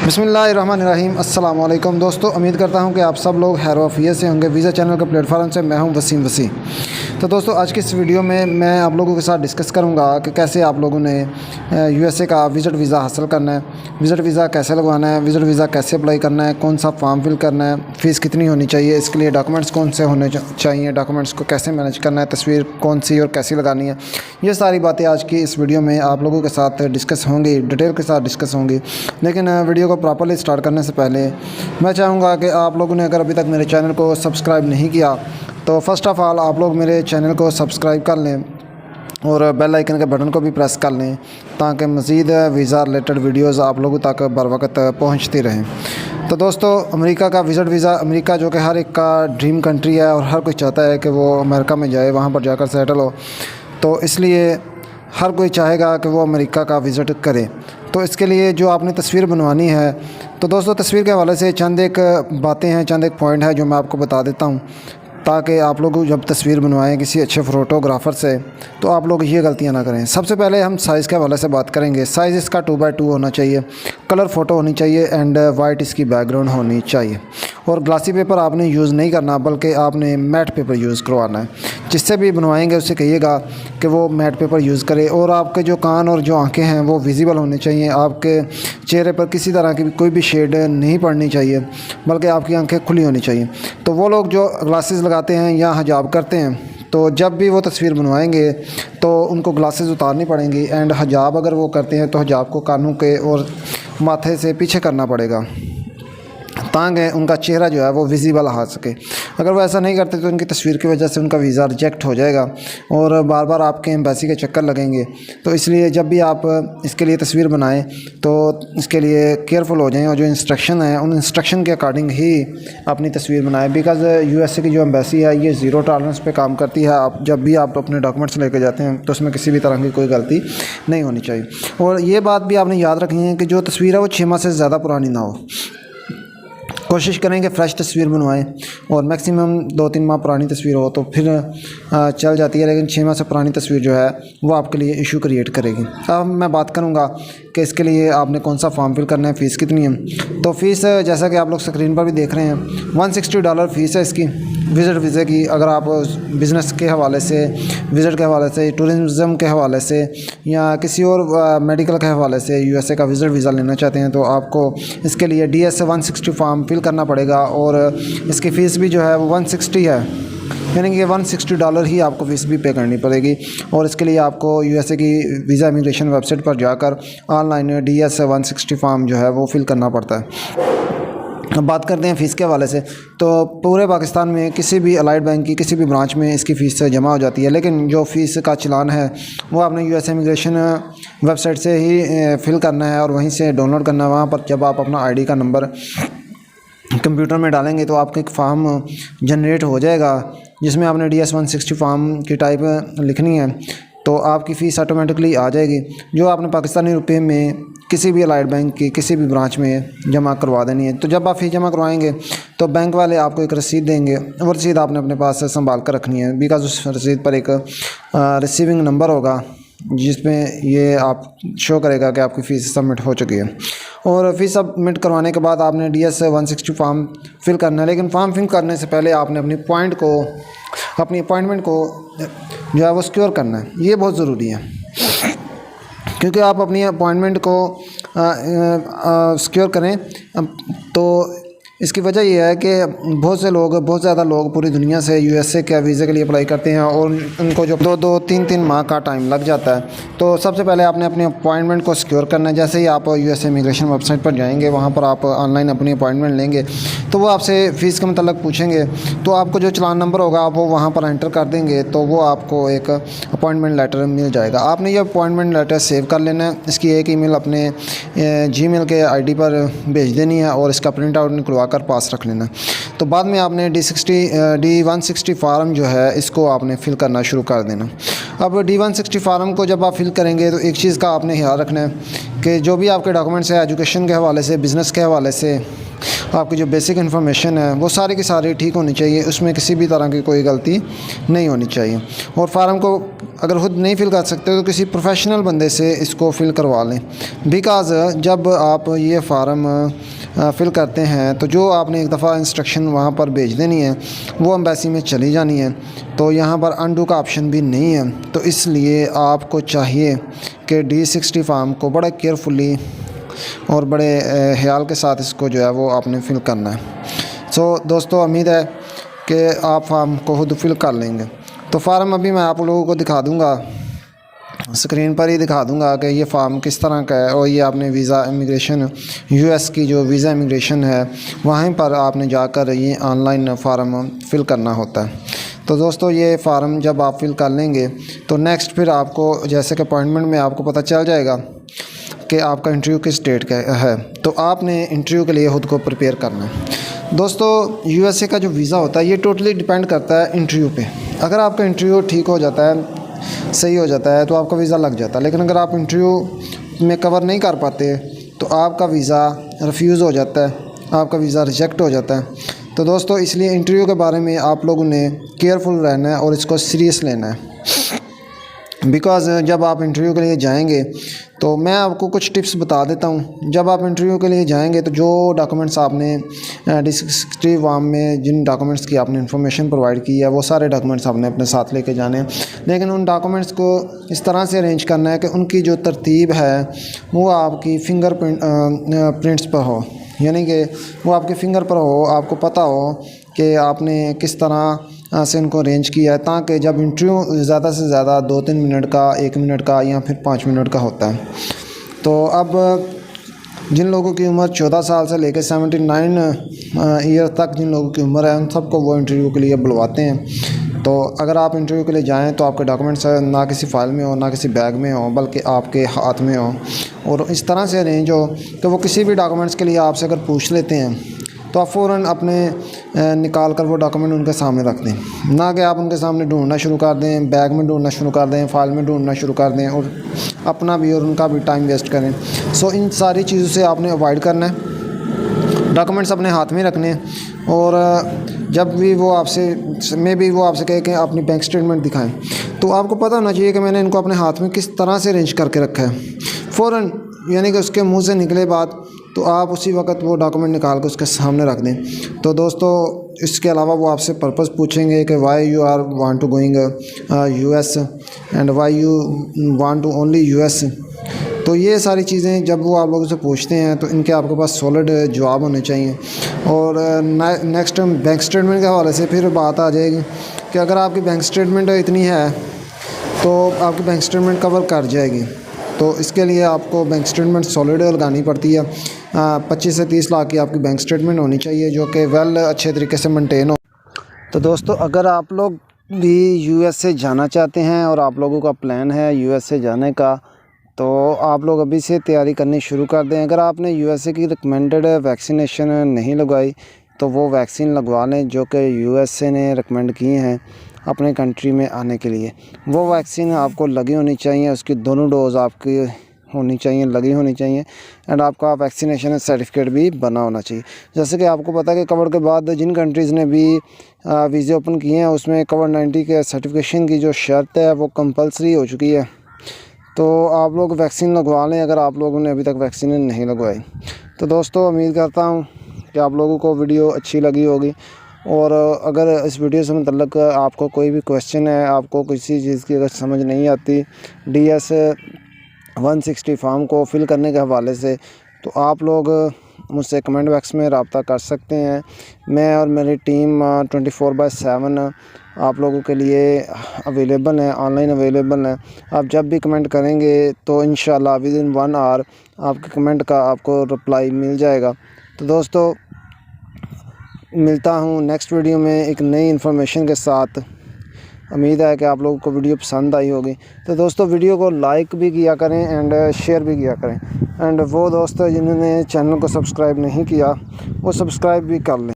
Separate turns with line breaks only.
बिस्मिल्लाहिर्रहमानिर्रहीम। अस्सलाम वालेकुम दोस्तों, उम्मीद करता हूं कि आप सब लोग खैर वाफियत से होंगे। वीज़ा चैनल के प्लेटफॉर्म से मैं हूं वसीम वसी। तो दोस्तों, आज की इस वीडियो में मैं आप लोगों के साथ डिस्कस करूंगा कि कैसे आप लोगों ने यूएसए का विज़िट वीज़ा हासिल करना है, विज़िट वीज़ा कैसे लगवाना है, विज़िट वीज़ा कैसे अप्लाई करना है, कौन सा फॉर्म फिल करना है, फ़ीस कितनी होनी चाहिए, इसके लिए डॉक्यूमेंट्स कौन से होने चाहिए, डॉक्यूमेंट्स को कैसे मैनेज करना है, तस्वीर कौन सी और कैसी लगानी है। ये सारी बातें आज की इस वीडियो में आप लोगों के साथ डिस्कस होंगी, डिटेल के साथ डिस्कस होंगी। लेकिन वीडियो को प्रॉपर्ली स्टार्ट करने से पहले मैं चाहूँगा कि आप लोगों ने अगर अभी तक मेरे चैनल को सब्सक्राइब नहीं किया तो फ़र्स्ट ऑफ़ ऑल आप लोग मेरे चैनल को सब्सक्राइब कर लें और बेल आइकन के बटन को भी प्रेस कर लें ताकि मज़ीद वीज़ा रिलेटेड वीडियोज़ आप लोगों तक बर वक्त पहुँचती रहें। तो दोस्तों, अमेरिका का विज़िट वीज़ा, अमेरिका जो कि हर एक का ड्रीम कंट्री है और हर कोई चाहता है कि वो अमेरिका में जाए, वहाँ पर जाकर सेटल हो। तो इसलिए हर कोई चाहेगा कि वो अमेरिका का विज़िट करे। तो इसके लिए जो आपने तस्वीर बनवानी है, तो दोस्तों तस्वीर के हवाले से चंद एक बातें हैं, चंद एक पॉइंट है जो मैं आपको बता देता हूँ ताकि आप लोग जब तस्वीर बनवाएं किसी अच्छे फ़ोटोग्राफ़र से तो आप लोग ये गलतियाँ ना करें। सबसे पहले हम साइज़ के हवाले से बात करेंगे। साइज़ इसका 2x2 होना चाहिए, कलर फ़ोटो होनी चाहिए एंड वाइट इसकी बैकग्राउंड होनी चाहिए। और ग्लासी पेपर आपने यूज़ नहीं करना बल्कि आपने मैट पेपर यूज़ करवाना है। जिससे भी बनवाएंगे उससे कहिएगा कि वो मैट पेपर यूज़ करे। और आपके जो कान और जो आँखें हैं वो विजिबल होने चाहिए। आपके चेहरे पर किसी तरह की कोई भी शेड नहीं पड़नी चाहिए बल्कि आपकी आँखें खुली होनी चाहिए। तो वो लोग जो ग्लासेस लगाते हैं या हिजाब करते हैं, तो जब भी वो तस्वीर बनवाएंगे तो उनको ग्लासेस उतारनी पड़ेंगी एंड हिजाब अगर वो करते हैं तो हिजाब को कानों के और माथे से पीछे करना पड़ेगा ताकि उनका चेहरा जो है वो विजिबल आ सके। अगर वो ऐसा नहीं करते तो उनकी तस्वीर की वजह से उनका वीज़ा रिजेक्ट हो जाएगा और बार बार आपके एम्बेसी के चक्कर लगेंगे। तो इसलिए जब भी आप इसके लिए तस्वीर बनाएं तो इसके लिए केयरफुल हो जाएं और जो इंस्ट्रक्शन है उन इंस्ट्रक्शन के अकॉर्डिंग ही अपनी तस्वीर बनाएं। बिकॉज़ यूएसए की जो एम्बेसी है ये ज़ीरो टॉलरेंस पे काम करती है। आप जब भी आप अपने डॉक्यूमेंट्स लेके जाते हैं तो उसमें किसी भी तरह की कोई गलती नहीं होनी चाहिए। और ये बात भी आपने याद रखनी है कि जो तस्वीर है वो 6 माह से ज़्यादा पुरानी ना हो। कोशिश करेंगे फ़्रेश तस्वीर बनवाएं और मैक्सिमम 2-3 माह पुरानी तस्वीर हो तो फिर चल जाती है, लेकिन 6 माह से पुरानी तस्वीर जो है वो आपके लिए इशू क्रिएट करेगी। अब मैं बात करूंगा कि इसके लिए आपने कौन सा फॉर्म फिल करना है, फ़ीस कितनी है। तो फ़ीस जैसा कि आप लोग स्क्रीन पर भी देख रहे हैं, $160 फ़ीस है इसकी विज़िट वीज़े की। अगर आप बिज़नेस के हवाले से, विज़िट के हवाले से, टूरिज़्म के हवाले से या किसी और मेडिकल के हवाले से यूएसए का विज़िट वीज़ा लेना चाहते हैं तो आपको इसके लिए DS 160 फॉर्म फिल करना पड़ेगा और इसकी फ़ीस भी जो है वो 160 है, यानी कि $160 ही आपको फ़ीस भी पे करनी पड़ेगी। और इसके लिए आपको यूएसए की वीज़ा इमिग्रेशन वेबसाइट पर जाकर ऑनलाइन DS 160 फॉर्म जो है वो फिल करना पड़ता है। अब बात करते हैं फ़ीस के हवाले से, तो पूरे पाकिस्तान में किसी भी अलाइड बैंक की किसी भी ब्रांच में इसकी फ़ीस जमा हो जाती है। लेकिन जो फ़ीस का चलान है वो आपने यूएस इमिग्रेशन वेबसाइट से ही फ़िल करना है और वहीं से डाउनलोड करना है। वहाँ पर जब आप अपना ID का नंबर कंप्यूटर में डालेंगे तो आपका एक फॉर्म जनरेट हो जाएगा जिसमें आपने DS 160 फॉर्म की टाइप लिखनी है, तो आपकी फ़ीस ऑटोमेटिकली आ जाएगी जो आपने पाकिस्तानी रुपए में किसी भी अलाइड बैंक की किसी भी ब्रांच में जमा करवा देनी है। तो जब आप फ़ीस जमा करवाएंगे तो बैंक वाले आपको एक रसीद देंगे, वो रसीद आपने अपने पास संभाल कर रखनी है। बिकॉज़ उस रसीद पर एक रिसीविंग नंबर होगा जिसमें ये आप शो करेगा कि आपकी फ़ीस सबमिट हो चुकी है। और फ़ीस सबमिट करवाने के बाद आपने DS 160 फॉर्म फिल करना है। लेकिन फॉर्म फिल करने से पहले आपने अपनी अपॉइंटमेंट को जो है वो सिक्योर करना है। ये बहुत ज़रूरी है क्योंकि आप अपनी अपॉइंटमेंट को सिक्योर करें तो इसकी वजह यह है कि बहुत ज़्यादा लोग पूरी दुनिया से यूएसए के वीज़े के लिए अप्लाई करते हैं और उनको जो 2-3 माह का टाइम लग जाता है। तो सबसे पहले आपने अपनी अपॉइंटमेंट को सिक्योर करना है। जैसे ही आप यूएसए इमिग्रेशन वेबसाइट पर जाएंगे, वहाँ पर आप ऑनलाइन अपनी अपॉइंटमेंट लेंगे तो वो आपसे फ़ीस के मतलब पूछेंगे, तो आपको जो चलान नंबर होगा आप वो वहाँ पर एंटर कर देंगे तो वो आपको एक अपॉइंटमेंट लेटर मिल जाएगा। आपने ये अपॉइंटमेंट लेटर सेव कर लेना है। इसकी एक ईमेल अपने Gmail के ID पर भेज देनी है और इसका प्रिंट आउट निकलवा कर पास रख लेना। तो बाद में आपने D160 फार्म जो है इसको आपने फिल करना शुरू कर देना। अब D160 फार्म को जब आप फिल करेंगे तो एक चीज़ का आपने ख्याल रखना है कि जो भी आपके डॉक्यूमेंट्स हैं एजुकेशन के हवाले से, बिज़नेस के हवाले से, आपकी जो बेसिक इन्फॉर्मेशन है वो सारी ठीक होनी चाहिए। उसमें किसी भी तरह की कोई गलती नहीं होनी चाहिए। और फार्म को अगर ख़ुद नहीं फ़िल कर सकते तो किसी प्रोफेशनल बंदे से इसको फ़िल करवा लें। बिकॉज़ जब आप ये फ़ार्म फ़िल करते हैं तो जो आपने एक दफ़ा इंस्ट्रक्शन वहाँ पर भेज देनी है वो एम्बेसी में चली जानी है, तो यहाँ पर अनडू का ऑप्शन भी नहीं है। तो इसलिए आपको चाहिए कि D60 फॉर्म को बड़ा केयरफुली और बड़े ख्याल के साथ इसको जो है वो आपने फ़िल करना है। सो दोस्तों, उम्मीद है कि आप फार्म को खुद फिल कर लेंगे। तो फार्म अभी मैं आप लोगों को दिखा दूंगा, स्क्रीन पर ही दिखा दूंगा कि ये फार्म किस तरह का है। और ये आपने वीज़ा इमिग्रेशन US की जो वीज़ा इमिग्रेशन है वहीं पर आपने जाकर ये ऑनलाइन फार्म फिल करना होता है। तो दोस्तों, ये फार्म जब आप फिल कर लेंगे तो नेक्स्ट फिर आपको जैसे कि अपॉइंटमेंट में आपको पता चल जाएगा कि आपका इंटरव्यू किस डेट का है, तो आपने इंटरव्यू के लिए ख़ुद को प्रिपेयर करना है। दोस्तों, USA का जो वीज़ा होता है ये टोटली डिपेंड करता है इंटरव्यू पे। अगर आपका इंटरव्यू ठीक हो जाता है, सही हो जाता है, तो आपका वीज़ा लग जाता है। लेकिन अगर आप इंटरव्यू में कवर नहीं कर पाते तो आपका वीज़ा रिफ्यूज़ हो जाता है, आपका वीज़ा रिजेक्ट हो जाता है। तो दोस्तों, इसलिए इंटरव्यू के बारे में आप लोगों ने केयरफुल रहना है और इसको सीरियस लेना है। बिकॉज़ जब आप इंटरव्यू के लिए जाएंगे तो मैं आपको कुछ टिप्स बता देता हूं। जब आप इंटरव्यू के लिए जाएंगे तो जो डॉक्यूमेंट्स आपने D60 फॉर्म में जिन डॉक्यूमेंट्स की आपने इन्फॉर्मेशन प्रोवाइड की है वो सारे डॉक्यूमेंट्स आपने अपने साथ लेके जाने हैं। लेकिन उन डॉक्यूमेंट्स को इस तरह से अरेंज करना है कि उनकी जो तरतीब है वो आपकी प्रिंट्स पर हो, यानी कि वो आपके फिंगर पर हो, आपको पता हो कि आपने किस तरह से इनको अरेंज किया है, ताकि जब इंटरव्यू ज़्यादा से ज़्यादा 2-3 मिनट का, 1 मिनट का या फिर 5 मिनट का होता है। तो अब जिन लोगों की उम्र 14 साल से लेकर 79 ईयर तक जिन लोगों की उम्र है उन सबको वो इंटरव्यू के लिए बुलवाते हैं। तो अगर आप इंटरव्यू के लिए जाएं तो आपके डॉक्यूमेंट्स ना किसी फ़ाइल में हो, ना किसी बैग में हो, बल्कि आपके हाथ में हो और इस तरह से अरेंज हो कि वो किसी भी डॉक्यूमेंट्स के लिए आपसे अगर पूछ लेते हैं तो आप फ़ौरन अपने निकाल कर वो डॉक्यूमेंट उनके सामने रख दें, ना कि आप उनके सामने ढूंढना शुरू कर दें, बैग में ढूंढना शुरू कर दें, फाइल में ढूंढना शुरू कर दें और अपना भी और उनका भी टाइम वेस्ट करें। सो इन सारी चीज़ों से आपने अवॉइड करना है। डॉक्यूमेंट्स अपने हाथ में रखने हैं और जब भी वो आपसे कहे कि अपनी बैंक स्टेटमेंट दिखाएं तो आपको पता होना चाहिए कि मैंने इनको अपने हाथ में किस तरह से अरेंज करके रखा है। फ़ौरन यानी कि उसके मुंह से निकले बात तो आप उसी वक्त वो डॉक्यूमेंट निकाल कर उसके सामने रख दें। तो दोस्तों, इसके अलावा वो आपसे पर्पस पूछेंगे कि why you are want to going US and why you want to only US। तो ये सारी चीज़ें जब वो आप लोगों से पूछते हैं तो इनके आपके पास सॉलिड जवाब होने चाहिए। और नेक्स्ट बैंक स्टेटमेंट के हवाले से फिर बात आ जाएगी कि अगर आपकी बैंक स्टेटमेंट इतनी है तो आपकी बैंक स्टेटमेंट कवर कर जाएगी। तो इसके लिए आपको बैंक स्टेटमेंट सॉलिड लगानी पड़ती है। 25 से 30 लाख की आपकी बैंक स्टेटमेंट होनी चाहिए जो कि अच्छे तरीके से मेंटेन हो। तो दोस्तों, अगर आप लोग भी US से जाना चाहते हैं और आप लोगों का प्लान है US से जाने का, तो आप लोग अभी से तैयारी करनी शुरू कर दें। अगर आपने USA की रिकमेंडेड वैक्सीनेशन नहीं लगवाई तो वो वैक्सीन लगवा लें जो कि USA ने रिकमेंड किए हैं अपने कंट्री में आने के लिए। वो वैक्सीन आपको लगी होनी चाहिए, उसकी दोनों डोज़ आपकी लगी होनी चाहिए एंड आपका वैक्सीनेशन सर्टिफिकेट भी बना होना चाहिए। जैसे कि आपको पता है कि कोविड के बाद जिन कंट्रीज़ ने भी वीज़े ओपन किए हैं उसमें कोविड-19 के सर्टिफिकेशन की जो शर्त है वो कंपलसरी हो चुकी है। तो आप लोग वैक्सीन लगवा लें अगर आप लोगों ने अभी तक वैक्सीन नहीं लगवाई। तो दोस्तों, उम्मीद करता हूँ कि आप लोगों को वीडियो अच्छी लगी होगी। और अगर इस वीडियो से मतलब आपको कोई भी क्वेश्चन है, आपको किसी चीज़ की अगर समझ नहीं आती DS 160 फॉर्म को फिल करने के हवाले से, तो आप लोग मुझसे कमेंट बॉक्स में रब्ता कर सकते हैं। मैं और मेरी टीम 24/7 आप लोगों के लिए अवेलेबल है, ऑनलाइन अवेलेबल है। आप जब भी कमेंट करेंगे तो इंशाल्लाह विदिन 1 आवर आपके कमेंट का आपको रिप्लाई मिल जाएगा। तो दोस्तों, मिलता हूँ नेक्स्ट वीडियो में एक नई इन्फॉर्मेशन के साथ। उम्मीद है कि आप लोगों को वीडियो पसंद आई होगी। तो दोस्तों, वीडियो को लाइक भी किया करें एंड शेयर भी किया करें एंड वो दोस्त जिन्होंने चैनल को सब्सक्राइब नहीं किया वो सब्सक्राइब भी कर लें।